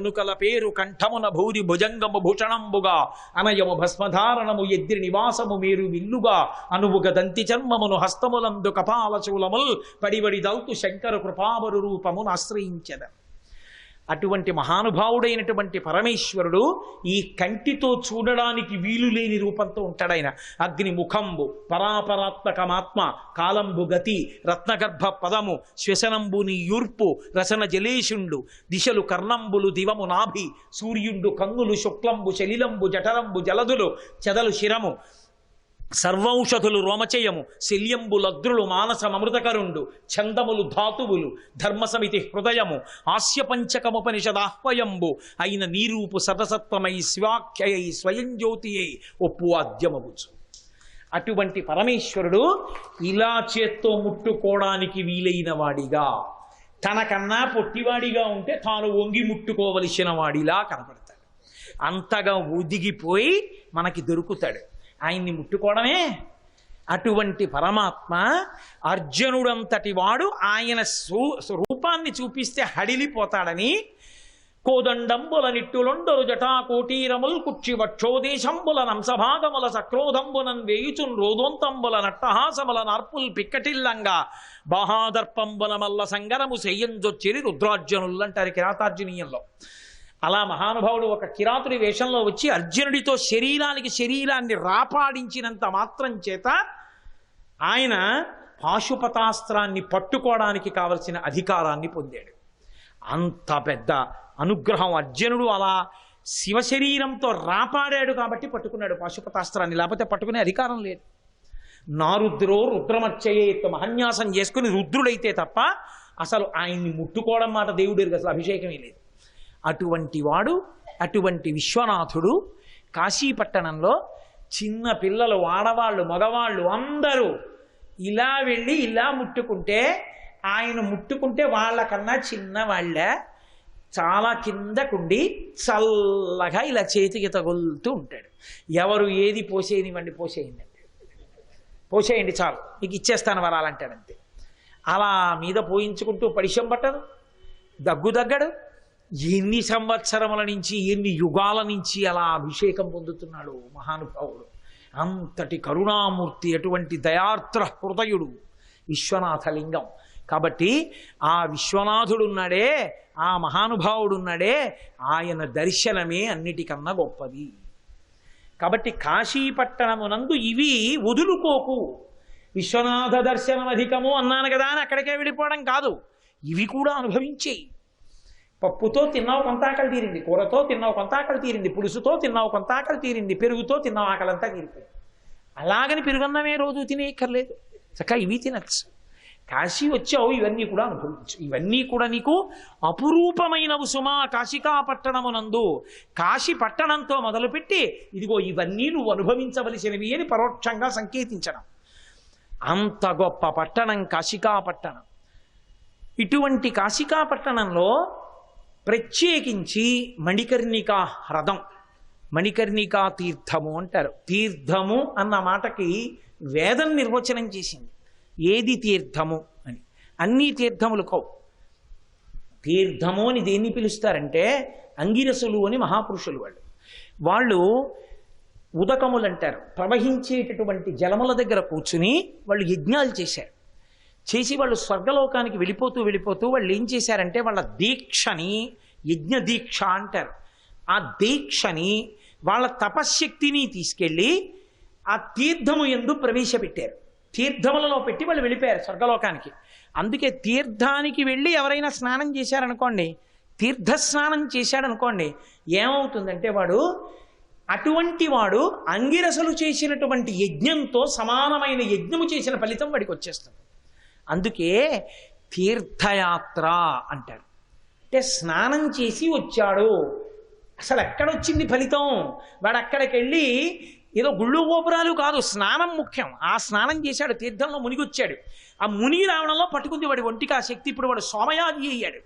మునుకల పేరు కంఠమున భూరి భుజంగము భూషణంబుగా అనయము భస్మధారణము ఎద్రి నివాసము మీరు విల్లుగా అనువుగ దంతి చర్మమును హస్తములందు కపాల శూలముల్ పడివడి దల్తు శంకర కృపావరు రూపమును ఆశ్రయించెద. అటువంటి మహానుభావుడైనటువంటి పరమేశ్వరుడు ఈ కంటితో చూడడానికి వీలు లేని రూపంతో ఉంటాడు. ఆయన అగ్ని ముఖంబు పరాపరాత్మకమాత్మ కాలంబు గతి రత్నగర్భ పదము శ్వసనంబుని యూర్పు రసన జలేషుండు దిశలు కర్ణంబులు దివము నాభి సూర్యుండు కన్నులు శుక్లంబు శలిలంబు జఠరంబు జలదులు చెదలు శిరము సర్వౌషధులు రోమచయము శల్యంబు లద్రులు మానసమృతకరుండు ఛందములు ధాతువులు ధర్మసమితి హృదయము హాస్యపంచకముపనిషదాహ్వయంబు అయిన నీరూపు సతసత్వమై శివాఖ్యయై స్వయం జ్యోతియై ఒప్పు ఆద్యమగుచు. అటువంటి పరమేశ్వరుడు ఇలా చేత్తో ముట్టుకోవడానికి వీలైన వాడిగా, తనకన్నా పొట్టివాడిగా ఉంటే తాను వంగి ముట్టుకోవలసిన వాడిలా కనపడతాడు. అంతగా ఒదిగిపోయి మనకి దొరుకుతాడు. ఆయన్ని ముట్టుకోవడమే. అటువంటి పరమాత్మ అర్జునుడంతటి వాడు ఆయన రూపాన్ని చూపిస్తే హడిలిపోతాడని కోదండంబుల నిట్టులొండరు జటాకోటీరముల్ కుక్షి వక్షోదేశంబుల నంసభాగముల సక్రోధంబునన్ వేయుచున్ రోదోంతంబుల నట్టహాసముల నార్పుల్ పిక్కటిల్లంగా బాహాదర్పంబుల మల్ల సంగరము చెయ్యంజొచ్చిరి రుద్రార్జునులు అంటారు కిరాతార్జునీయంలో. అలా మహానుభావుడు ఒక కిరాతుడి వేషంలో వచ్చి అర్జునుడితో శరీరాన్ని రాపాడించినంత మాత్రం చేత ఆయన పాశుపతాస్త్రాన్ని పట్టుకోవడానికి కావలసిన అధికారాన్ని పొందాడు. అంత పెద్ద అనుగ్రహం. అర్జునుడు అలా శివశరీరంతో రాపాడాడు కాబట్టి పట్టుకున్నాడు పాశుపతాస్త్రాన్ని, లేకపోతే పట్టుకునే అధికారం లేదు. నారుద్రో రుద్రమర్చయేత్ మహన్యాసం చేసుకుని రుద్రుడైతే తప్ప అసలు ఆయన్ని ముట్టుకోవడం మాట దేవుడికి అసలు అభిషేకమే లేదు. అటువంటి వాడు, అటువంటి విశ్వనాథుడు కాశీపట్టణంలో చిన్న పిల్లలు, ఆడవాళ్ళు, మగవాళ్ళు అందరూ ఇలా వెళ్ళి ఇలా ముట్టుకుంటే, ఆయన ముట్టుకుంటే వాళ్ళకన్నా చిన్నవాళ్ళ చాలా కిందకుండి చల్లగా ఇలా చేతికి తగులుతూ ఉంటాడు. ఎవరు ఏది పోసేయనివ్వండి, పోసేయండి చాలు మీకు ఇచ్చేస్తాను వరాలంటాడంతే. అలా మీద పోయించుకుంటూ పరిశం పట్టదు, దగ్గు దగ్గడు. ఎన్ని సంవత్సరముల నుంచి, ఎన్ని యుగాల నుంచి అలా అభిషేకం పొందుతున్నాడు మహానుభావుడు. అంతటి కరుణామూర్తి, అటువంటి దయార్ద్ర హృదయుడు విశ్వనాథలింగం. కాబట్టి ఆ విశ్వనాథుడున్నాడే, ఆ మహానుభావుడున్నాడే, ఆయన దర్శనమే అన్నిటికన్నా గొప్పది. కాబట్టి కాశీపట్టణమునందు ఇవి వదులుకోకు. విశ్వనాథ దర్శనం అధికము అన్నాను కదా అని అక్కడికే వెళ్ళిపోవడం కాదు, ఇవి కూడా అనుభవించేయి. పప్పుతో తిన్నావు కొంత ఆకలి తీరింది, కూరతో తిన్నావు కొంత ఆకలి తీరింది, పులుసుతో తిన్నావు కొంత ఆకలి తీరింది, పెరుగుతో తిన్నావు ఆకలంతా తీరిపోయింది. అలాగని పెరుగన్నమే రోజు తినేయక్కర్లేదు, చక్కగా ఇవి తినచ్చు. కాశీ వచ్చావు, ఇవన్నీ కూడా అనుభవించు. ఇవన్నీ కూడా నీకు అపురూపమైనవు సుమా కాశికాపట్టణమునందు. కాశీ పట్టణంతో మొదలుపెట్టి ఇదిగో ఇవన్నీ నువ్వు అనుభవించవలసినవి అని పరోక్షంగా సంకేతించడం. అంత గొప్ప పట్టణం కాశికాపట్టణం. ఇటువంటి కాశికాపట్టణంలో ప్రత్యేకించి మణికర్ణికా హ్రదం, మణికర్ణికా తీర్థము అంటారు. తీర్థము అన్న మాటకి వేదం నిర్వచనం చేసింది. ఏది తీర్థము అని. అన్ని తీర్థములు కవు. తీర్థము అని దేన్ని పిలుస్తారంటే అంగిరసులు అని మహాపురుషులు వాళ్ళు ఉదకములు అంటారు. ప్రవహించేటటువంటి జలముల దగ్గర కూర్చుని వాళ్ళు యజ్ఞాలు చేశారు. చేసి వాళ్ళు స్వర్గలోకానికి వెళ్ళిపోతూ వాళ్ళు ఏం చేశారంటే వాళ్ళ దీక్షని యజ్ఞ దీక్ష అంటారు. ఆ దీక్షని వాళ్ళ తపశ్శక్తిని తీసుకెళ్ళి ఆ తీర్థము యందు ప్రవేశపెట్టారు. తీర్థములలో పెట్టి వాళ్ళు వెళ్ళిపోయారు స్వర్గలోకానికి. అందుకే తీర్థానికి వెళ్ళి ఎవరైనా స్నానం చేశారనుకోండి, తీర్థస్నానం చేశాడనుకోండి, ఏమవుతుందంటే అటువంటి వాడు అంగిరసలు చేసినటువంటి యజ్ఞంతో సమానమైన యజ్ఞము చేసిన ఫలితం వాడికి వచ్చేస్తుంది. అందుకే తీర్థయాత్ర అంటారు. అంటే స్నానం చేసి వచ్చాడు. అసలు ఎక్కడొచ్చింది ఫలితం? వాడు అక్కడికి వెళ్ళి ఏదో గుళ్ళు గోపురాలు కాదు, స్నానం ముఖ్యం. ఆ స్నానం చేశాడు, తీర్థంలో మునిగొచ్చాడు. ఆ మునిగి రావడంలో పట్టుకుంది వాడి ఒంటికి ఆ శక్తి. ఇప్పుడు వాడు సోమయాజి అయ్యాడు,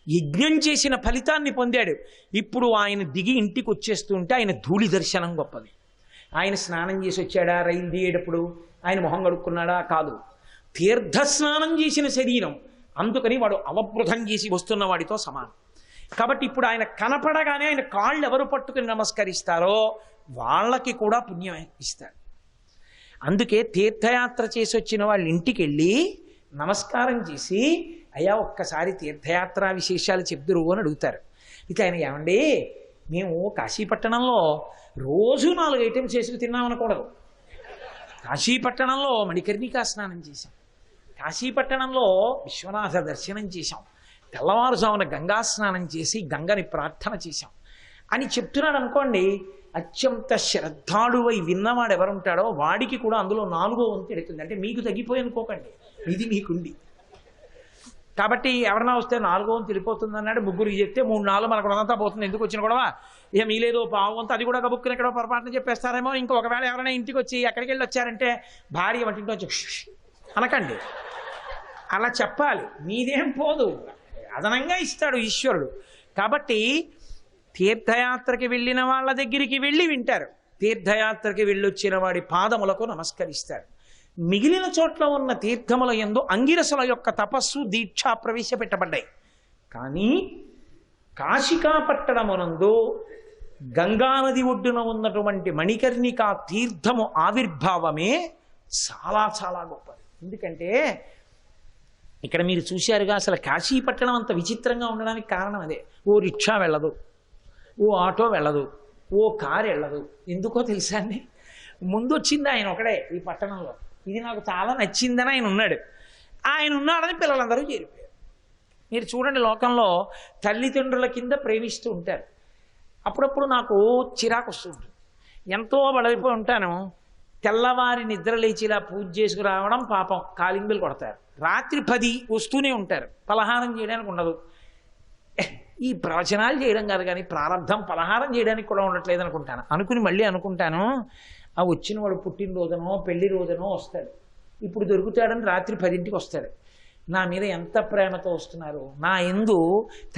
యజ్ఞం చేసిన ఫలితాన్ని పొందాడు. ఇప్పుడు ఆయన దిగి ఇంటికి వచ్చేస్తుంటే ఆయన ధూళి దర్శనం గొప్పది. ఆయన స్నానం చేసి వచ్చాడా? రైలు దిగేటప్పుడు ఆయన మొహం కడుక్కున్నాడా? కాదు, తీర్థస్నానం చేసిన శరీరం. అందుకని వాడు అవబృధం చేసి వస్తున్న వాడితో సమానం. కాబట్టి ఇప్పుడు ఆయన కనపడగానే ఆయన కాళ్ళు ఎవరు పట్టుకుని నమస్కరిస్తారో వాళ్ళకి కూడా పుణ్యం ఇస్తారు. అందుకే తీర్థయాత్ర చేసి వచ్చిన వాళ్ళ ఇంటికి వెళ్ళి నమస్కారం చేసి, అయ్యా ఒక్కసారి తీర్థయాత్ర విశేషాలు చెప్దురు అని అడుగుతారు. ఇక ఆయన, ఏమండి మేము కాశీపట్టణంలో రోజు 4 ఐటమ్స్ చేసుకు తిన్నామనకూడదు. కాశీపట్టణంలో మణికర్ణికా స్నానం చేశాం, కాశీపట్టణంలో విశ్వనాథ దర్శనం చేశాం, తెల్లవారుజామున గంగా స్నానం చేసి గంగని ప్రార్థన చేశాం అని చెప్తున్నాడు అనుకోండి. అత్యంత శ్రద్ధాళువై విన్నవాడు ఎవరుంటాడో వాడికి కూడా అందులో 4వ వంతు ఎడుతుంది. అంటే మీకు తగ్గిపోయి అనుకోకండి, ఇది మీకుండి. కాబట్టి ఎవరన్నా వస్తే 4వ వంతు వెళ్ళిపోతుంది అన్నాడు, ముగ్గురికి చెప్తే 3-4 మనకు అంతా పోతుంది, ఎందుకు వచ్చిన గొడవ, ఇక మీలేదో పావు వంతు అది కూడా గబుక్కుని ఎక్కడో పొరపాటున చెప్పేస్తారేమో. ఇంకా ఒకవేళ ఎవరైనా ఇంటికి వచ్చి ఎక్కడికి వెళ్ళి వచ్చారంటే భార్య వంటింటి వచ్చి అనకండి, అలా చెప్పాలి. మీదేం పోదు, అదనంగా ఇస్తాడు ఈశ్వరుడు. కాబట్టి తీర్థయాత్రకి వెళ్ళిన వాళ్ళ దగ్గరికి వెళ్ళి వింటారు, తీర్థయాత్రకి వెళ్ళొచ్చిన వాడి పాదములకు నమస్కరిస్తారు. మిగిలిన చోట్ల ఉన్న తీర్థముల యందు అంగిరసుల యొక్క తపస్సు దీక్ష ప్రవేశపెట్టబడ్డాయి. కానీ కాశికాపట్టణమునందు గంగానది ఒడ్డున ఉన్నటువంటి మణికర్ణికా తీర్థము ఆవిర్భావమే చాలా చాలా గొప్పది. ఎందుకంటే ఇక్కడ మీరు చూశారుగా, అసలు కాశీపట్టణం అంత విచిత్రంగా ఉండడానికి కారణం అదే. ఓ రిక్షా వెళ్ళదు, ఓ ఆటో వెళ్ళదు, ఓ కారు వెళ్ళదు. ఎందుకో తెలుసా అండి? ముందు వచ్చింది ఆయన ఒకడే ఈ పట్టణంలో, ఇది నాకు చాలా నచ్చిందని ఆయన ఉన్నాడు. ఆయన ఉన్నాడని పిల్లలందరూ చేరిపోయారు. మీరు చూడండి, లోకంలో తల్లిదండ్రుల కింద ప్రేమిస్తూ ఉంటారు. అప్పుడప్పుడు నాకు చిరాకు వస్తుంటుంది. ఎంతో బలైపోయి ఉంటాను, తెల్లవారి నిద్ర లేచిలా పూజ చేసుకురావడం పాపం, కాలింగ్ బెల్ కొడతారు. రాత్రి 10 వస్తూనే ఉంటారు, పలహారం చేయడానికి ఉండదు. ఈ ప్రవచనాలు చేయడం కాదు కానీ ప్రారంధం పలహారం చేయడానికి కూడా ఉండట్లేదు అనుకుంటాను. అనుకుని మళ్ళీ అనుకుంటాను, ఆ వచ్చిన వాడు పుట్టినరోజునో పెళ్లి రోజునో వస్తాడు, ఇప్పుడు దొరుకుతాడని రాత్రి 10ంటికి వస్తాడు. నా మీద ఎంత ప్రేమతో వస్తున్నారు, నా యందు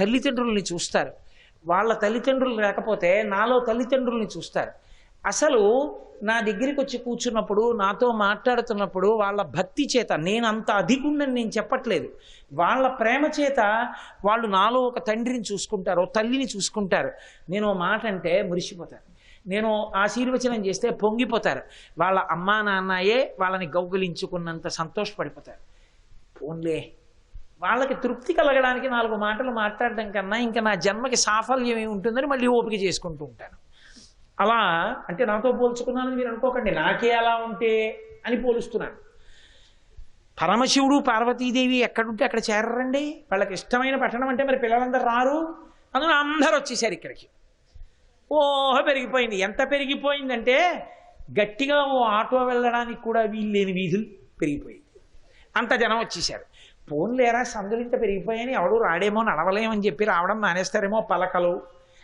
తల్లిదండ్రుల్ని చూస్తారు. వాళ్ళ తల్లిదండ్రులు లేకపోతే నాలో తల్లిదండ్రుల్ని చూస్తారు. అసలు నా దగ్గరికి వచ్చి కూర్చున్నప్పుడు, నాతో మాట్లాడుతున్నప్పుడు వాళ్ళ భక్తి చేత, నేను అంత అధికుణ్ణని నేను చెప్పట్లేదు, వాళ్ళ ప్రేమ చేత వాళ్ళు నాలో ఒక తండ్రిని చూసుకుంటారు, ఓ తల్లిని చూసుకుంటారు. నేను మాట అంటే మురిసిపోతారు, నేను ఆశీర్వచనం చేస్తే పొంగిపోతారు. వాళ్ళ అమ్మా నాన్నయే వాళ్ళని గౌగులించుకున్నంత సంతోషపడిపోతారు. పోన్లే, వాళ్ళకి తృప్తి కలగడానికి 4 మాటలు మాట్లాడడం కన్నా ఇంకా నా జన్మకి సాఫల్యం ఏమి ఉంటుందని మళ్ళీ ఓపిక చేసుకుంటూ ఉంటాను. అలా అంటే నాతో పోల్చుకున్నానని మీరు అనుకోకండి, నాకే అలా ఉంటే అని పోలుస్తున్నాను. పరమశివుడు పార్వతీదేవి ఎక్కడుంటే అక్కడ చేరరండి. వాళ్ళకి ఇష్టమైన పట్టణం అంటే మరి పిల్లలందరూ రారు, అందులో అందరూ వచ్చేసారు ఇక్కడికి. ఓహో పెరిగిపోయింది. ఎంత పెరిగిపోయిందంటే గట్టిగా ఓ ఆటో వెళ్ళడానికి కూడా వీల్లేని వీధులు పెరిగిపోయింది, అంత జనం వచ్చేసారు. పోన్లేరా సందులింత పెరిగిపోయాయని ఎవడు రాడేమో నడవలేమని చెప్పి రావడం మానేస్తారేమో. పలకలు,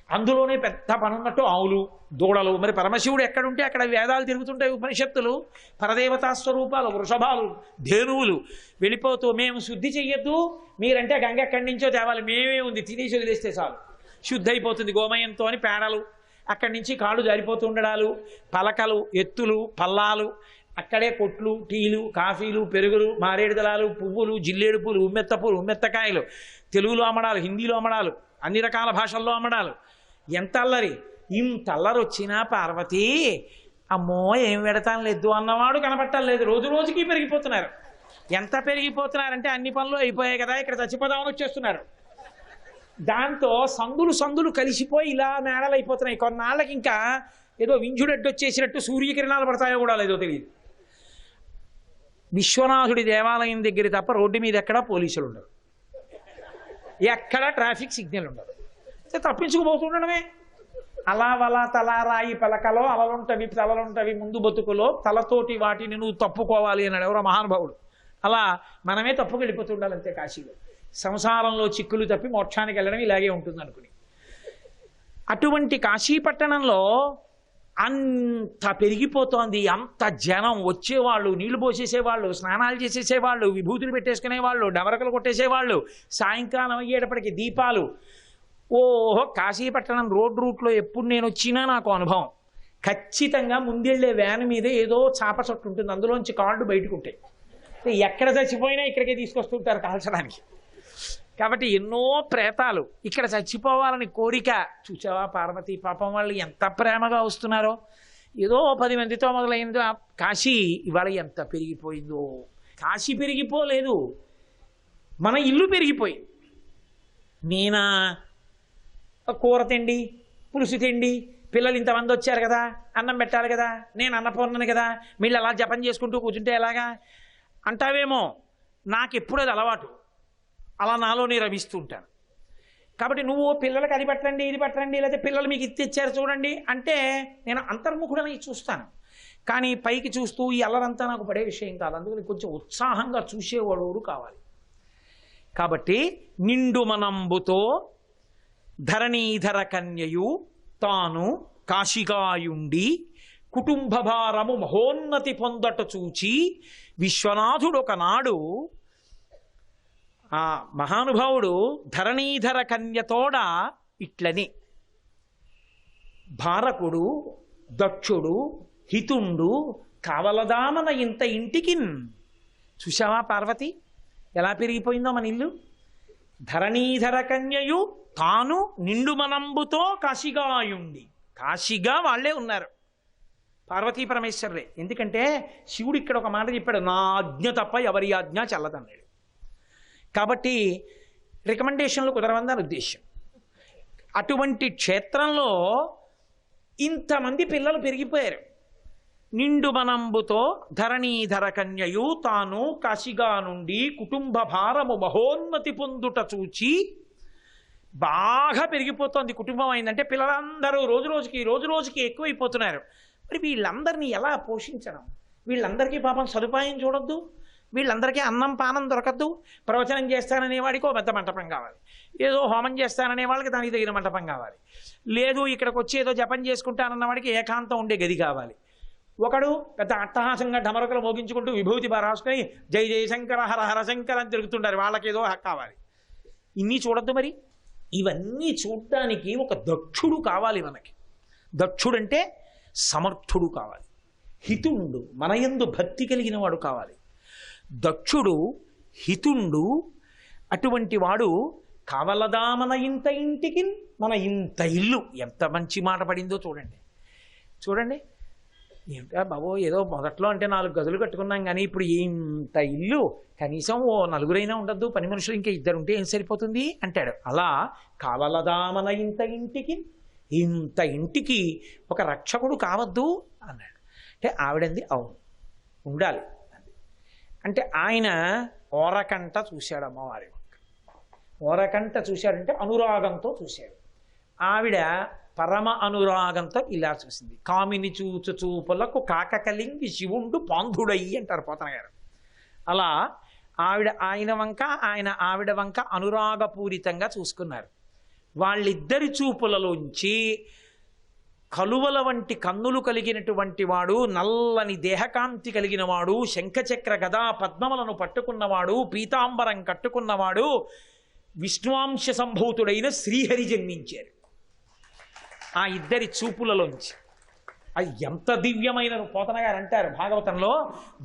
అందులోనే పెద్ద పనున్నట్టు ఆవులు దూడలు. మరి పరమశివుడు ఎక్కడుంటే అక్కడ వేదాలు తిరుగుతుంటాయి, ఉపనిషత్తులు, పరదేవతా స్వరూపాలు, వృషభాలు, ధేనువులు వెళ్ళిపోతూ, మేము శుద్ధి చెయ్యొద్దు, మీరంటే గంగ ఎక్కడి నుంచో తేవాలి, మేమే ఉంది తినేసి వదిలేస్తే చాలు శుద్ధి అయిపోతుంది గోమయంతో అని పేడలు, అక్కడి నుంచి కాళ్ళు జారిపోతూ ఉండడాలు, పలకలు, ఎత్తులు, పల్లాలు, అక్కడే కొట్లు, టీలు, కాఫీలు, పెరుగులు, మారేడు దళాలు, పువ్వులు, జిల్లేడు పూలు, ఉమ్మెత్త పూలు, ఉమ్మెత్తకాయలు, తెలుగులో అమ్మడాలు, హిందీలో అమ్మడాలు, అన్ని రకాల భాషల్లో అమ్మడాలు. ఎంత అల్లరి! ఇంత అల్లరి వచ్చినా పార్వతి అమ్మో ఏం పెడతాను లేదు అన్నవాడు కనపట్టలేదు. రోజు రోజుకి పెరిగిపోతున్నారు. ఎంత పెరిగిపోతున్నారంటే అన్ని పనులు అయిపోయాయి కదా, ఇక్కడ చచ్చిపోదామని వచ్చేస్తున్నారు. దాంతో సందులు కలిసిపోయి ఇలా మేడలు అయిపోతున్నాయి. కొన్నాళ్ళకి ఇంకా ఏదో వింజుడడ్డు వచ్చేసినట్టు సూర్యకిరణాలు పడతాయో కూడా లేదో తెలియదు. విశ్వనాథుడి దేవాలయం దగ్గర తప్ప రోడ్డు మీద ఎక్కడా పోలీసులు ఉండరు, ఎక్కడా ట్రాఫిక్ సిగ్నల్ ఉండదు. తప్పించుకుపోతుండడమే. అలా వలా తలా రాయి పలకలో అలలుంటవి తలలుంటవి ముందు బతుకులో, తలతోటి వాటిని నువ్వు తప్పుకోవాలి అన్నాడు ఎవరో మహానుభావుడు. అలా మనమే తప్పుకు వెళ్ళిపోతుండాలి అంతే. కాశీలో సంసారంలో చిక్కులు తప్పి మోక్షానికి వెళ్ళడం ఇలాగే ఉంటుంది అనుకుని. అటువంటి కాశీపట్టణంలో అంత పెరిగిపోతోంది. అంత జనం వచ్చేవాళ్ళు, నీళ్లు పోసేసేవాళ్ళు, స్నానాలు చేసేసేవాళ్ళు, విభూతులు పెట్టేసుకునేవాళ్ళు, డమరకలు కొట్టేసేవాళ్ళు, సాయంకాలం అయ్యేటప్పటికి దీపాలు. ఓహో కాశీపట్టణం రోడ్ రూట్లో ఎప్పుడు నేను వచ్చినా నాకు అనుభవం. ఖచ్చితంగా ముందెళ్ళే వ్యాన్ మీద ఏదో చాప చొట్టు ఉంటుంది, అందులోంచి కాళ్ళు బయటకు ఉంటాయి. ఎక్కడ చచ్చిపోయినా ఇక్కడికే తీసుకొస్తుంటారు కాల్చడానికి. కాబట్టి ఎన్నో ప్రేతాలు ఇక్కడ చచ్చిపోవాలని కోరిక. చూసావా పార్వతీ పాపం వాళ్ళు ఎంత ప్రేమగా వస్తున్నారో. ఏదో 10 మందితో మొదలైందో కాశీ ఇవాళ ఎంత పెరిగిపోయిందో. కాశీ పెరిగిపోలేదు, మన ఇల్లు పెరిగిపోయింది. నేనా కూర తిండి, పులుసు తిండి, పిల్లలు ఇంతమంది వచ్చారు కదా, అన్నం పెట్టాలి కదా, నేను అన్నపూర్ణని కదా, వీళ్ళు అలా జపం చేసుకుంటూ కూర్చుంటే ఎలాగా అంటావేమో. నాకు ఎప్పుడు అది అలవాటు, అలా నాలోనే రమిస్తూ ఉంటాను. కాబట్టి నువ్వు పిల్లలకి అది పెట్టండి ఇది పెట్టండి, లేకపోతే పిల్లలు మీకు ఇది తెచ్చారు చూడండి అంటే నేను అంతర్ముఖుడని చూస్తాను. కానీ పైకి చూస్తూ ఈ అల్లరంతా నాకు పడే విషయం కాదు. అందుకని కొంచెం ఉత్సాహంగా చూసేవాడు కావాలి. కాబట్టి నిండు మనంబుతో ధరణీధర కన్యయు తాను కాశికాయుండి కుటుంబ భారము మహోన్నతి పొందట చూచి విశ్వనాథుడు ఒకనాడు ఆ మహానుభావుడు ధరణీధర కన్యతోడ ఇట్లని భారకుడు దక్షుడు హితుండు కావలదామన ఇంత ఇంటికి. చూశావా పార్వతి ఎలా పెరిగిపోయిందో మన ఇల్లు. ధరణీధర కన్యయు తాను నిండు మనంబుతో కాశిగాయుండి. కాశీగా వాళ్ళే ఉన్నారు, పార్వతీ పరమేశ్వరులే. ఎందుకంటే శివుడు ఇక్కడ ఒక మాట చెప్పాడు, నా ఆజ్ఞ తప్ప ఎవరి ఆజ్ఞ చల్లదన్నాడు. కాబట్టి రికమెండేషన్లు కుదరవని ఉద్దేశం. అటువంటి క్షేత్రంలో ఇంతమంది పిల్లలు పెరిగిపోయారు. నిండు మనంబుతో ధరణీధర కన్యయు తాను కాశిగా నుండి కుటుంబ భారము మహోన్నతి పొందుట చూచి. బాగా పెరిగిపోతోంది కుటుంబం. అయిందంటే పిల్లలందరూ రోజు రోజుకి ఎక్కువైపోతున్నారు. మరి వీళ్ళందరినీ ఎలా పోషించడం? వీళ్ళందరికీ పాపం సదుపాయం చూడొద్దు, వీళ్ళందరికీ అన్నం పానం దొరకద్దు. ప్రవచనం చేస్తాననేవాడికి ఓ పెద్ద మంటపం కావాలి, ఏదో హోమం చేస్తాననే వాళ్ళకి దానికి తగిన మంటపం కావాలి, లేదు ఇక్కడికి వచ్చి ఏదో జపం చేసుకుంటానన్న వాడికి ఏకాంతం ఉండే గది కావాలి. ఒకడు పెద్ద అట్టహాసంగా ఢమరకలు మోగించుకుంటూ విభూతి రాసుకొని జై జయశంకర హర హరశంకర అని తిరుగుతుంటారు, వాళ్ళకి ఏదో కావాలి. ఇన్ని చూడద్దు. మరి ఇవన్నీ చూడటానికి ఒక దక్షుడు కావాలి మనకి. దక్షుడంటే సమర్థుడు కావాలి, హితుండు మనయందు భక్తి కలిగిన వాడు కావాలి. దక్షుడు హితుండు అటువంటి వాడు కావలదామన ఇంత ఇంటికి. మన ఇంత ఇల్లు ఎంత మంచి మాట పడిందో చూడండి. చూడండి ఏమిటా బాబో, ఏదో మొదట్లో అంటే 4 గదులు కట్టుకున్నాం కానీ ఇప్పుడు ఇంత ఇల్లు, కనీసం ఓ 4గురైనా ఉండద్దు, పని మనుషులు ఇంకా 2 ఉంటే ఏం సరిపోతుంది అంటాడు. అలా కావలదామన ఇంత ఇంటికి, ఇంత ఇంటికి ఒక రక్షకుడు కావద్దు అన్నాడు. అంటే ఆవిడంది అవును ఉండాలి అంటే ఆయన ఓరకంట చూశాడు అమ్మవారి. ఓరకంట చూశాడంటే అనురాగంతో చూశాడు. ఆవిడ పరమ అనురాగంతో ఇలా చూసింది. కామిని చూచు చూపులకు కాక కలింగి శివుండు పాంధుడయ్యి అంటారు పోతన గారు. అలా ఆయన వంక ఆవిడ వంక అనురాగపూరితంగా చూసుకున్నారు. వాళ్ళిద్దరి చూపులలోంచి కలువల వంటి కన్నులు కలిగినటువంటి వాడు, నల్లని దేహకాంతి కలిగిన వాడు, శంఖచక్ర గదా పద్మములను పట్టుకున్నవాడు, పీతాంబరం కట్టుకున్నవాడు, విష్ణువాంశ సంభూతుడైన శ్రీహరి జన్మించారు ఆ ఇద్దరి చూపులలోంచి. అది ఎంత దివ్యమైన పోతన గారు అంటారు భాగవతంలో,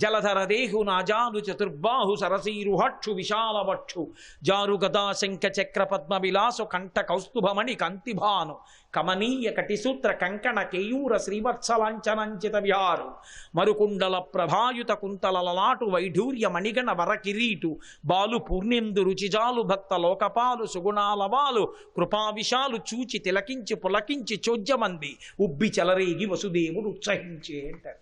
జలధర దేహు నాజాను చతుర్బాహు సరసీరుహక్షు విశాలవక్షు జారు గదా శంఖ చక్ర పద్మ విలాసు కంఠ కౌస్తుభమణి కంతిభాను కమనీయ కటిసూత్ర కంకణ కేయూర శ్రీవత్సలాంఛనంచిత విహారు మరుకుండల ప్రభాయుత కుంతలలలాటు వైఢూర్య మణిగణ వర కిరీటు బాలు పూర్ణేందు రుచిజాలు భక్త లోకపాలు సుగుణాలవాలు కృపావిశాలు చూచి తిలకించి పులకించి చోద్యమంది ఉబ్బి చెలరేగి వసుదేవుడు ఉత్సహించే అంటారు.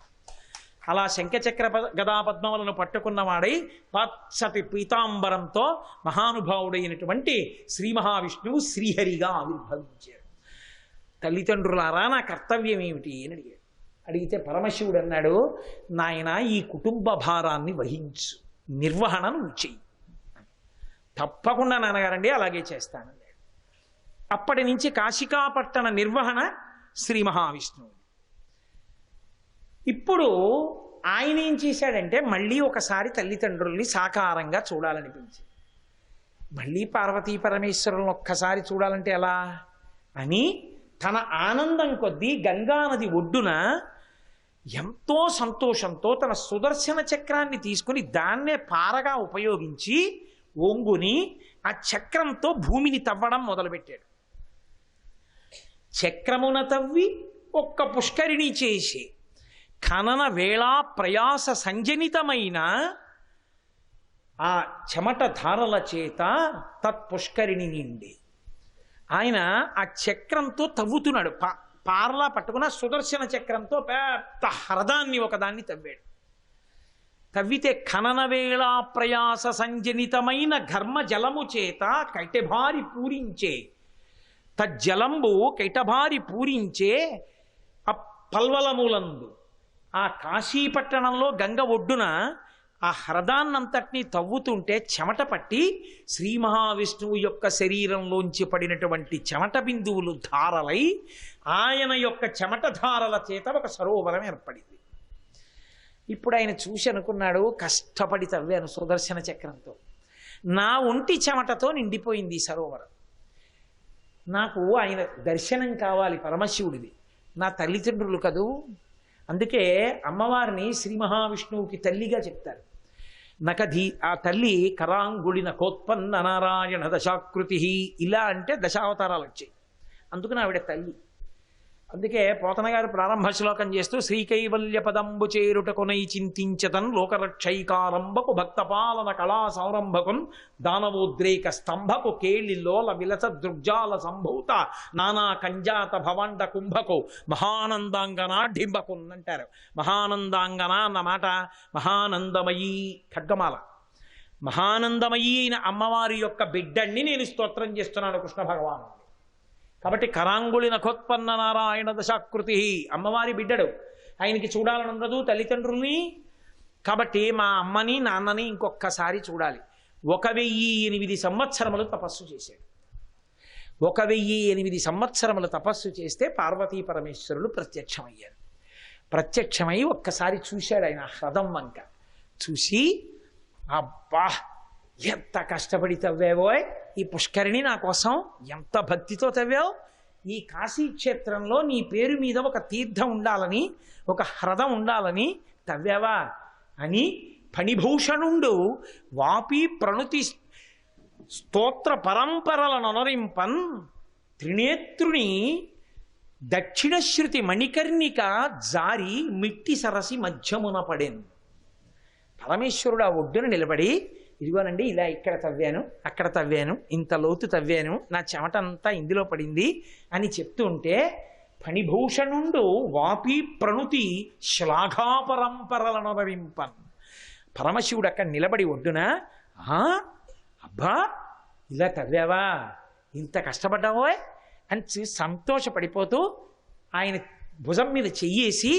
అలా శంఖచక్ర గదా పద్మములను పట్టుకున్నవాడై పచ్చటి పీతాంబరంతో మహానుభావుడైనటువంటి శ్రీ మహావిష్ణువు శ్రీహరిగా ఆవిర్భవించారు. తల్లిదండ్రులారా నా కర్తవ్యం ఏమిటి అని అడిగాడు. అడిగితే పరమశివుడు అన్నాడు, నాయన ఈ కుటుంబ భారాన్ని వహించు, నిర్వహణ నువ్వు చెయ్యి. తప్పకుండా నాన్నగారండి అలాగే చేస్తానన్నాడు. అప్పటి నుంచి కాశికాపట్టణ నిర్వహణ శ్రీ మహావిష్ణువు. ఇప్పుడు ఆయన ఏం చేశాడంటే మళ్ళీ ఒకసారి తల్లిదండ్రుల్ని సాకారంగా చూడాలనిపించి, మళ్ళీ పార్వతీ పరమేశ్వరులను ఒక్కసారి చూడాలంటే ఎలా అని తన ఆనందం కొద్దీ గంగానది ఒడ్డున ఎంతో సంతోషంతో తన సుదర్శన చక్రాన్ని తీసుకుని దాన్నే పారగా ఉపయోగించి ఒంగుని ఆ చక్రంతో భూమిని తవ్వడం మొదలుపెట్టాడు. చక్రమున తవ్వి ఒక్క పుష్కరిణి చేసి ఖనన వేళా ప్రయాస సంజనితమైన ఆ చెమట ధారల చేత తత్పుష్కరిణి నిండి ఆయన ఆ చక్రంతో తవ్వుతున్నాడు. పార్లా పట్టుకున్న సుదర్శన చక్రంతో పెద్ద హ్రదాన్ని ఒకదాన్ని తవ్వాడు. తవ్వితే ఖనన వేళ ప్రయాస సంజనితమైన ఘర్మ జలము చేత కైటభారి పూరించే తజ్జలంబు కైటభారి పూరించే ఆ పల్వలములందు ఆ కాశీపట్టణంలో గంగ ఒడ్డున ఆ హ్రదాన్నంతటినీ తవ్వుతుంటే చెమట పట్టి శ్రీ మహావిష్ణువు యొక్క శరీరంలోంచి పడినటువంటి చెమట బిందువులు ధారలై ఆయన యొక్క చెమట ధారల చేత ఒక సరోవరం ఏర్పడింది. ఇప్పుడు ఆయన చూసి అనుకున్నాడు, కష్టపడి తవ్వాను సుదర్శన చక్రంతో, నా ఒంటి చెమటతో నిండిపోయింది ఈ సరోవరం. నాకు ఆయన దర్శనం కావాలి పరమశివుడిది, నా తల్లిదండ్రులు కదూ. అందుకే అమ్మవారిని శ్రీ మహావిష్ణువుకి తల్లిగా చెప్తారు. నకధీ ఆ తల్లి కరాంగుళిన కోత్పన్న నారాయణ దశాకృతి, ఇలా అంటే దశావతారాలు వచ్చాయి, అందుకని ఆవిడ తల్లి. అందుకే పోతన గారు ప్రారంభ శ్లోకం చేస్తూ శ్రీకైవల్య పదంబు చేరుటకునై చింతించతన్ లోకరక్షైకారంభకు భక్తపాలన కళా సౌరంభకున్ దానవోద్రేక స్తంభకు కేళిలోల విలస దృగ్జాల సంభూత నానా కంజాత భవండ కుంభకు మహానందాంగన డింబకున్ అంటారు. మహానందాంగన అన్నమాట మహానందమయీ ఖడ్గమాల. మహానందమయీ అయిన అమ్మవారి యొక్క బిడ్డన్ని నేను స్తోత్రం చేస్తున్నాను కృష్ణ భగవాను. కాబట్టి కరాంగుళి నఖోత్పన్న నారాయణ దశాకృతి, అమ్మవారి బిడ్డడు. ఆయనకి చూడాలని ఉండదు తల్లిదండ్రుల్ని, కాబట్టి మా అమ్మని నాన్నని ఇంకొక్కసారి చూడాలి. 1008 సంవత్సరములు తపస్సు చేశాడు. 1008 సంవత్సరములు తపస్సు చేస్తే పార్వతీ పరమేశ్వరులు ప్రత్యక్షమయ్యారు. ప్రత్యక్షమై ఒక్కసారి చూశాడు ఆయన హ్రదం వంక. చూసి, అబ్బా ఎంత కష్టపడి తవ్వావో ఈ పుష్కరిణి నా కోసం, ఎంత భక్తితో తవ్వావు, ఈ కాశీక్షేత్రంలో నీ పేరు మీద ఒక తీర్థం ఉండాలని, ఒక హ్రదం ఉండాలని తవ్వావా అని ఫణిభూషణుండు వాపి ప్రణుతి స్తోత్ర పరంపరలను అనరింపన్ త్రినేత్రుని దక్షిణశ్రుతి మణికర్ణిక జారి మిట్టి సరసి మధ్యమున పడేను. పరమేశ్వరుడు ఆ ఒడ్డున నిలబడి, ఇదిగోనండి ఇలా ఇక్కడ తవ్వాను, అక్కడ తవ్వాను, ఇంత లోతు తవ్వాను, నా చెమట అంతా ఇందులో పడింది అని చెప్తూ ఉంటే ఫణిభూషణుండు వాపి ప్రణుతి శ్లాఘాపరంపరలను నరింపన్. పరమశివుడు అక్కడ నిలబడి ఒడ్డున, అబ్బా ఇలా తవ్వావా, ఇంత కష్టపడ్డావో అని సంతోషపడిపోతూ ఆయన భుజం మీద చెయ్యేసి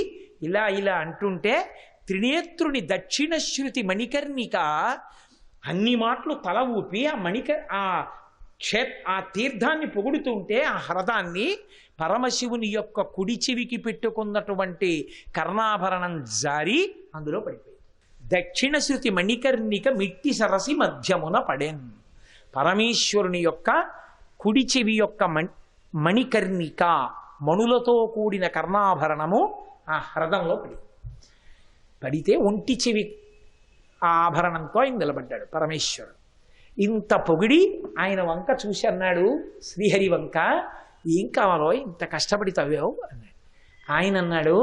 ఇలా ఇలా అంటుంటే త్రినేత్రుని దక్షిణశ్రుతి మణికర్ణిక అన్ని మాటలు తల ఊపి ఆ తీర్థాన్ని పొగుడుతుంటే ఆ హ్రదాన్ని పరమశివుని యొక్క కుడి చెవికి పెట్టుకున్నటువంటి కర్ణాభరణం జారి అందులో పడిపోయింది. దక్షిణశ్రుతి మణికర్ణిక మిట్టి సరసి మధ్యమున పడేన్. పరమేశ్వరుని యొక్క కుడి చెవి యొక్క మణికర్ణిక మణులతో కూడిన కర్ణాభరణము ఆ హ్రదంలో పడితే ఒంటి చెవి ఆ ఆభరణంతో ఆయన నిలబడ్డాడు పరమేశ్వరుడు. ఇంత పొగిడి ఆయన వంక చూసి అన్నాడు, శ్రీహరి వంక, ఏం కావాలో ఇంత కష్టపడి తవ్వావు అన్నాడు. ఆయన అన్నాడు,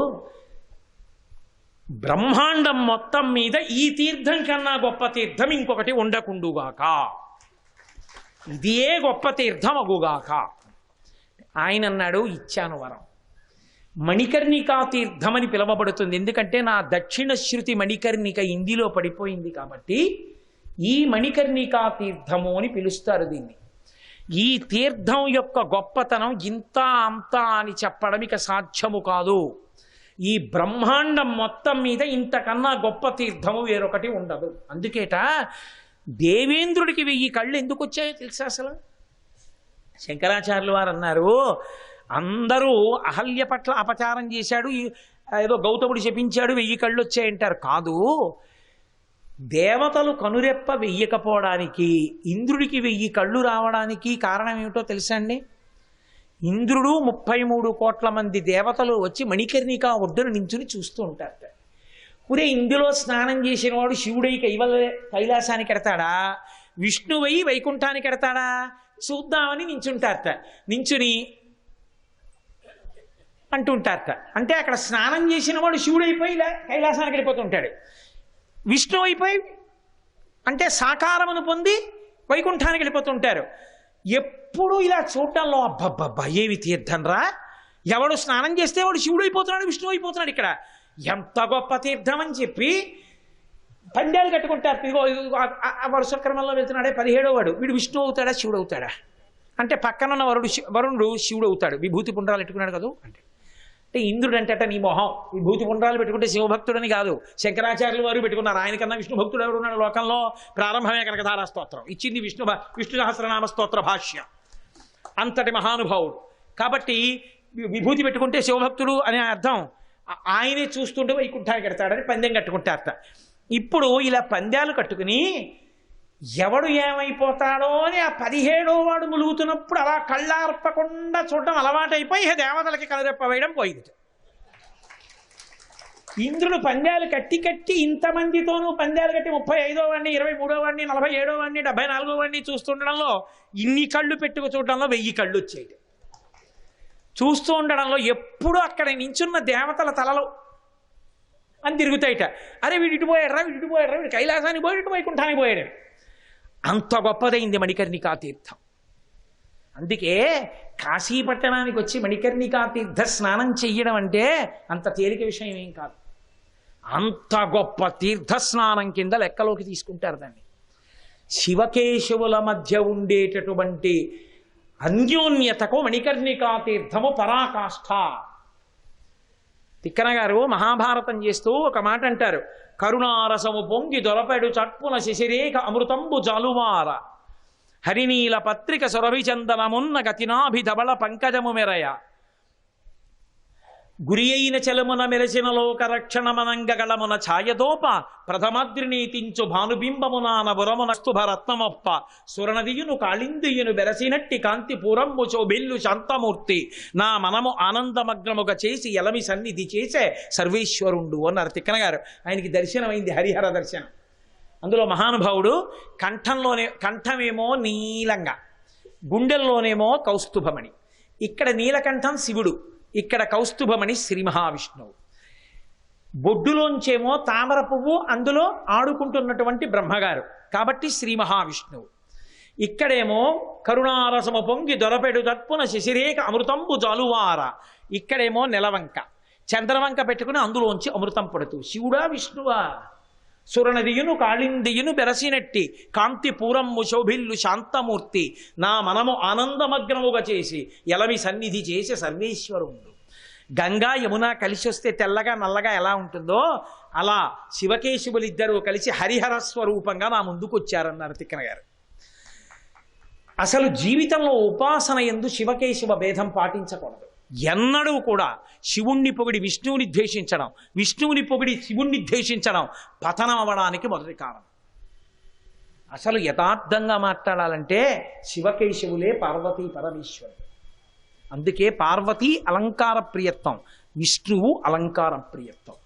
బ్రహ్మాండం మొత్తం మీద ఈ తీర్థం కన్నా గొప్ప తీర్థం ఇంకొకటి ఉండకుండుగాక, ఇదే గొప్ప తీర్థం అగుగాక. ఆయన అన్నాడు, ఇచ్చాను వరం. మణికర్ణికా తీర్థమని పిలవబడుతుంది, ఎందుకంటే నా దక్షిణశ్రుతి మణికర్ణిక ఇందులో పడిపోయింది కాబట్టి ఈ మణికర్ణికా తీర్థము అని పిలుస్తారు దీన్ని. ఈ తీర్థం యొక్క గొప్పతనం ఇంత అంత అని చెప్పడం ఇక సాధ్యము కాదు. ఈ బ్రహ్మాండం మొత్తం మీద ఇంతకన్నా గొప్ప తీర్థము వేరొకటి ఉండదు. అందుకేట దేవేంద్రుడికి 1000 కళ్ళు ఎందుకు వచ్చాయో తెలుసా అసలు? శంకరాచార్యులు వారు అన్నారు, అందరూ అహల్య పట్ల అపచారం చేశాడు, ఏదో గౌతముడు శపించాడు 1000 కళ్ళు వచ్చాయంటారు. కాదు, దేవతలు కనురెప్ప వెయ్యకపోవడానికి ఇంద్రుడికి 1000 కళ్ళు రావడానికి కారణం ఏమిటో తెలుసా అండి? ఇంద్రుడు 33 కోట్ల మంది దేవతలు వచ్చి మణికర్ణిక ఒడ్డున నించుని చూస్తూ ఉంటారట. పురే ఇందులో స్నానం చేసిన వాడు శివుడై కైలాసానికి ఎడతాడా? విష్ణువై వైకుంఠానికి ఎడతాడా చూద్దామని నించుంటారట. నించుని అంటుంటారట. అంటే అక్కడ స్నానం చేసిన వాడు శివుడు అయిపోయి కైలాసానికి వెళ్ళిపోతుంటాడు. విష్ణువు అయిపోయి అంటే సాకారమును పొంది వైకుంఠానికి వెళ్ళిపోతుంటారు. ఎప్పుడు ఇలా చూడటంలో అబ్బబ్బబ్బా ఏమి తీర్థం రా, ఎవడు స్నానం చేస్తే వాడు శివుడు అయిపోతున్నాడు, విష్ణువు అయిపోతున్నాడు, ఇక్కడ ఎంత గొప్ప తీర్థం అని చెప్పి పందాలు కట్టుకుంటారు. ఇదిగో వరుస క్రమంలో వెళ్తున్నాడే 17వ వాడు, వీడు విష్ణువు అవుతాడా శివుడు అవుతాడా అంటే పక్కనున్న వరుణుడు శివుడు అవుతాడు. విభూతి పుండ్రాలు పెట్టుకున్నాడు కదా అంటే ఇంద్రుడు అంటే నీ మొహం విభూతి పుండ్రాలు పెట్టుకుంటే శివభక్తుడని కాదు, శంకరాచార్యులు వారు పెట్టుకున్నారు. ఆయనకన్నా విష్ణు భక్తుడు ఎవరు ఉన్నాడు లోకంలో? ప్రారంభమే కనకధారా స్తోత్రం ఇచ్చింది విష్ణు సహస్రనామ స్తోత్ర భాష్య, అంతటి మహానుభావుడు. కాబట్టి విభూతి పెట్టుకుంటే శివభక్తుడు అనే అర్థం. ఆయనే చూస్తుంటే వైకుంఠానికి కడతాడని పందెం కట్టుకుంటారట. ఇప్పుడు ఇలా పందాలు కట్టుకుని ఎవడు ఏమైపోతాడో అని ఆ 17వ వాడు ములుగుతున్నప్పుడు అలా కళ్ళార్పకుండా చూడటం అలవాటైపోయి దేవతలకి కలరెప్ప వేయడం పోయింది. ఇంద్రుడు పందాలు కట్టి ఇంతమందితోనూ పందాలు కట్టి 35వ వాడిని, 23వ వాడిని, 47వ వాడిని, 74వ వాడిని చూస్తుండడంలో ఇన్ని కళ్ళు పెట్టుకు చూడడంలో 1000 కళ్ళు వచ్చాయి. చూస్తూ ఉండడంలో ఎప్పుడు అక్కడ నించున్న దేవతల తలలో అని తిరుగుతాయిట. అరే వీడు ఇటు పోయాడు రా, వీడు కైలాసానికి పోయాడు, ఇటు వైకుంఠానికి పోయాడు. అంత గొప్పదైంది మణికర్ణికా తీర్థం. అందుకే కాశీపట్టణానికి వచ్చి మణికర్ణికా తీర్థ స్నానం చెయ్యడం అంటే అంత తేలిక విషయం ఏం కాదు. అంత గొప్ప తీర్థ స్నానం కింద లెక్కలోకి తీసుకుంటారు దాన్ని. శివకేశవుల మధ్య ఉండేటటువంటి అన్యోన్యతకు మణికర్ణికా తీర్థము పరాకాష్ఠ. తిక్కన గారు మహాభారతం చేస్తూ ఒక మాట అంటారు, కరుణారసము పొంగి దొరపెడు చట్పున శశిరేఖ అమృతంబు జాలువార హరినీల పత్రిక సురభిచందనమున్న గతినాభిధబళ పంకజము మెరయ గురి అయిన చలమున మెరసిన లోక రక్షణమనంగగళమున ఛాయదోప ప్రథమాద్రినీతించు భానుబింబమునాన బురమునస్తుభరత్నమొప్ప సురనదియును కాళిందియును బెరసినట్టి కాంతి పూరంబు చోబిల్లు శాంతమూర్తి నా మనము ఆనందమగ్నముగా చేసి ఎలమి సన్నిధి చేసే సర్వేశ్వరుండు అన్నారు తిక్కన గారు. ఆయనకి దర్శనమైంది హరిహర దర్శనం. అందులో మహానుభావుడు కంఠమేమో నీలంగా, గుండెల్లోనేమో కౌస్తుభమణి. ఇక్కడ నీలకంఠం శివుడు, ఇక్కడ కౌస్తుభమణి శ్రీ మహావిష్ణువు. బొడ్డులోంచేమో తామర పువ్వు, అందులో ఆడుకుంటున్నటువంటి బ్రహ్మగారు, కాబట్టి శ్రీ మహావిష్ణువు. ఇక్కడేమో కరుణారసము పొంగి దొరపెడు తత్పున శశిరేఖ అమృతంబు జాలువార, ఇక్కడేమో నెలవంక చంద్రవంక పెట్టుకుని అందులోంచి అమృతం పడుతూ శివుడా విష్ణువా సురనదియును కాళిందియును బెరసినట్టి కాంతి పూరమ్ము శోభిల్లు శాంతమూర్తి నా మనము ఆనందమగ్నముగా చేసి ఎలమి సన్నిధి చేసే సర్వేశ్వరుడు. గంగా యమున కలిసి వస్తే తెల్లగా నల్లగా ఎలా ఉంటుందో అలా శివకేశవులిద్దరూ కలిసి హరిహర స్వరూపంగా నా ముందుకు వచ్చారన్నారు తిక్కన గారు. అసలు జీవితంలో ఉపాసన యందు శివకేశవ భేదం పాటించకూడదు. ఎన్నడూ కూడా శివుణ్ణి పొగిడి విష్ణువుని ద్వేషించడం, విష్ణువుని పొగిడి శివుణ్ణి ద్వేషించడం పతనం అవ్వడానికి మొదటి కారణం. అసలు యథార్థంగా మాట్లాడాలంటే శివకేశవులే పార్వతీ పరమేశ్వరుడు. అందుకే పార్వతీ అలంకార ప్రియత్వం, విష్ణువు అలంకార ప్రియత్వం.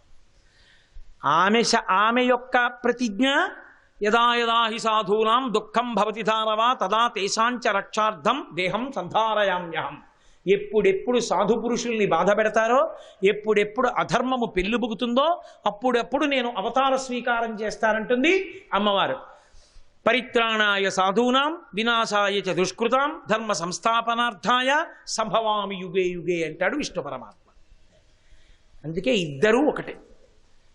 ఆమె యొక్క ప్రతిజ్ఞ యదా యదా హి సాధూనాం దుఃఖం భవతి ధారవా తదా తేషాంచ రక్షార్థం దేహం సంధారయామ్యహం. ఎప్పుడెప్పుడు సాధు పురుషుల్ని బాధ పెడతారో, ఎప్పుడెప్పుడు అధర్మము పెళ్ళుబుకుతుందో అప్పుడెప్పుడు నేను అవతార స్వీకారం చేస్తానంటుంది అమ్మవారు. పరిత్రాణాయ సాధూనాం వినాశాయ చ దుష్కృతాం ధర్మ సంస్థాపనార్థాయ సంభవామి యుగే యుగే అంటాడు విష్ణు పరమాత్మ. అందుకే ఇద్దరూ ఒకటే.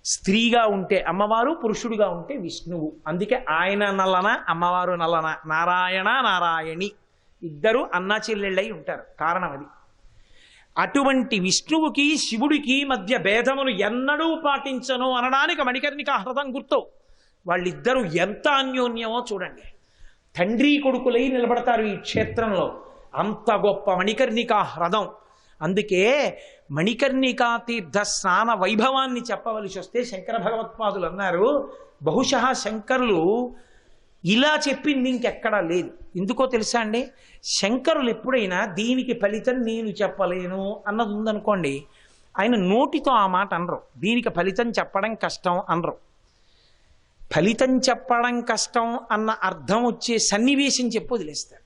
స్త్రీగా ఉంటే అమ్మవారు, పురుషుడుగా ఉంటే విష్ణువు. అందుకే ఆయన నల్లన అమ్మవారు నల్లన, నారాయణ నారాయణి ఇద్దరు అన్నా చెల్లెళ్ళై ఉంటారు. కారణం అది. అటువంటి విష్ణువుకి శివుడికి మధ్య భేదమును ఎన్నడూ పాటించను అనడానికి మణికర్ణికా హ్రదం గుర్తు. వాళ్ళిద్దరూ ఎంత అన్యోన్యమో చూడండి. తండ్రి కొడుకులై నిలబడతారు ఈ క్షేత్రంలో. అంత గొప్ప మణికర్ణికా హ్రదం. అందుకే మణికర్ణికా తీర్థ స్నాన వైభవాన్ని చెప్పవలసి వస్తే శంకర భగవత్పాదులు అన్నారు, బహుశः శంకరులు ఇలా చెప్పింది ఇంకెక్కడా లేదు. ఎందుకో తెలుసా అండి, శంకరులు ఎప్పుడైనా దీనికి ఫలితం నేను చెప్పలేను అన్నది ఉందనుకోండి, ఆయన నోటితో ఆ మాట అనరు. దీనికి ఫలితం చెప్పడం కష్టం అనరు. ఫలితం చెప్పడం కష్టం అన్న అర్థం వచ్చే సన్నివేశం చెప్పి వదిలేస్తారు.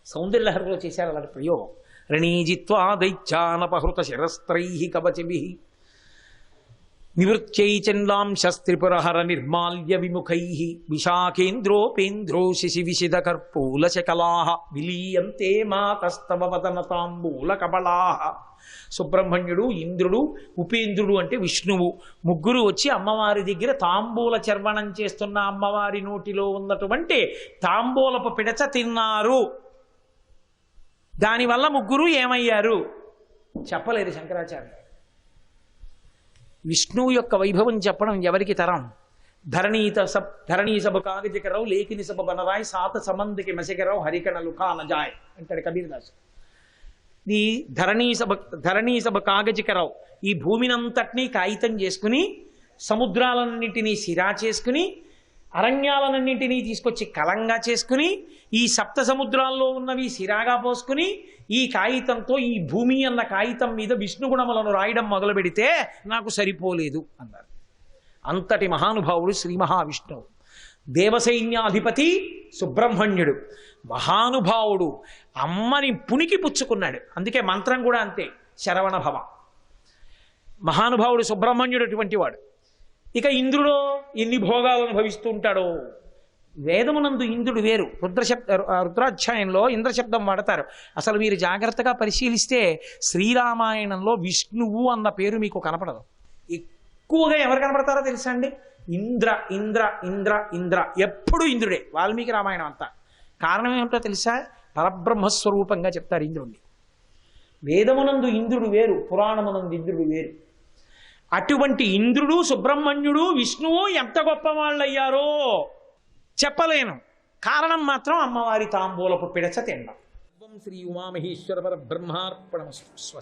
సౌందర్యలహరిలో చేశారు అలాంటి ప్రయోగం. రణీజిత్వా దైత్యానపహృత శిరస్త్రై కవచభి నివృత్యై చండాంశస్త్రిపురహర నిర్మాల్య విముఖై విశాఖేంద్రోపేంద్రో శశి విశిద కర్పూల శకలా విలీయంతే మాతస్తవ వదన తాంబూల కబళా. సుబ్రహ్మణ్యుడు, ఇంద్రుడు, ఉపేంద్రుడు అంటే విష్ణువు ముగ్గురు వచ్చి అమ్మవారి దగ్గర తాంబూల చర్వణం చేస్తున్న అమ్మవారి నోటిలో ఉన్నటువంటి తాంబూలపు పిడచ తిన్నారు. దానివల్ల ముగ్గురు ఏమయ్యారు చెప్పలేదు శంకరాచార్య. విష్ణువు యొక్క వైభవం చెప్పడం ఎవరికి తరం? ధరణీ సభ కాగజకరావు లేఖిని సభ బనరాయ్ సాత సమందికి మసికరావు హరికణలు కానజాయ్ అంటాడు కబీర్దాసు. ఈ ధరణీ సభ కాగజకరావు ఈ భూమినంతటినీ కాగితం చేసుకుని, సముద్రాలన్నింటినీ సిరా చేసుకుని, అరణ్యాలన్నింటినీ తీసుకొచ్చి కలంగా చేసుకుని, ఈ సప్త సముద్రాల్లో ఉన్నవి సిరాగా పోసుకుని, ఈ కాగితంతో ఈ భూమి అన్న కాగితం మీద విష్ణుగుణములను రాయడం మొదలు పెడితే నాకు సరిపోలేదు అన్నారు. అంతటి మహానుభావుడు శ్రీ మహావిష్ణువు. దేవసైన్యాధిపతి సుబ్రహ్మణ్యుడు మహానుభావుడు. అమ్మని పునికి పుచ్చుకున్నాడు. అందుకే మంత్రం కూడా అంతే, శరవణ భవ. మహానుభావుడు సుబ్రహ్మణ్యుడు అటువంటి వాడు. ఇక ఇంద్రుడో ఎన్ని భోగాలు అనుభవిస్తూ ఉంటాడో. వేదమునందు ఇంద్రుడు వేరు. రుద్రాధ్యాయంలో ఇంద్రశబ్దం వాడతారు. అసలు మీరు జాగ్రత్తగా పరిశీలిస్తే శ్రీరామాయణంలో విష్ణువు అన్న పేరు మీకు కనపడదు. ఎక్కువగా ఎవరు కనపడతారో తెలుసా అండి? ఇంద్ర ఇంద్ర ఇంద్ర ఇంద్ర, ఎప్పుడు ఇంద్రుడే. వాల్మీకి రామాయణం అంతా. కారణం ఏమిటో తెలుసా? పరబ్రహ్మస్వరూపంగా చెప్తారు ఇంద్రుడిని. వేదమునందు ఇంద్రుడు వేరు, పురాణమునందు ఇంద్రుడు వేరు. అటువంటి ఇంద్రుడు, సుబ్రహ్మణ్యుడు, విష్ణువు ఎంత గొప్ప వాళ్ళయ్యారో చెప్పలేను. కారణం మాత్రం అమ్మవారి తాంబూలపు పిడచ తినడం. శ్రీ ఉమామహేశ్వర పరబ్రహ్మార్పణమస్తు.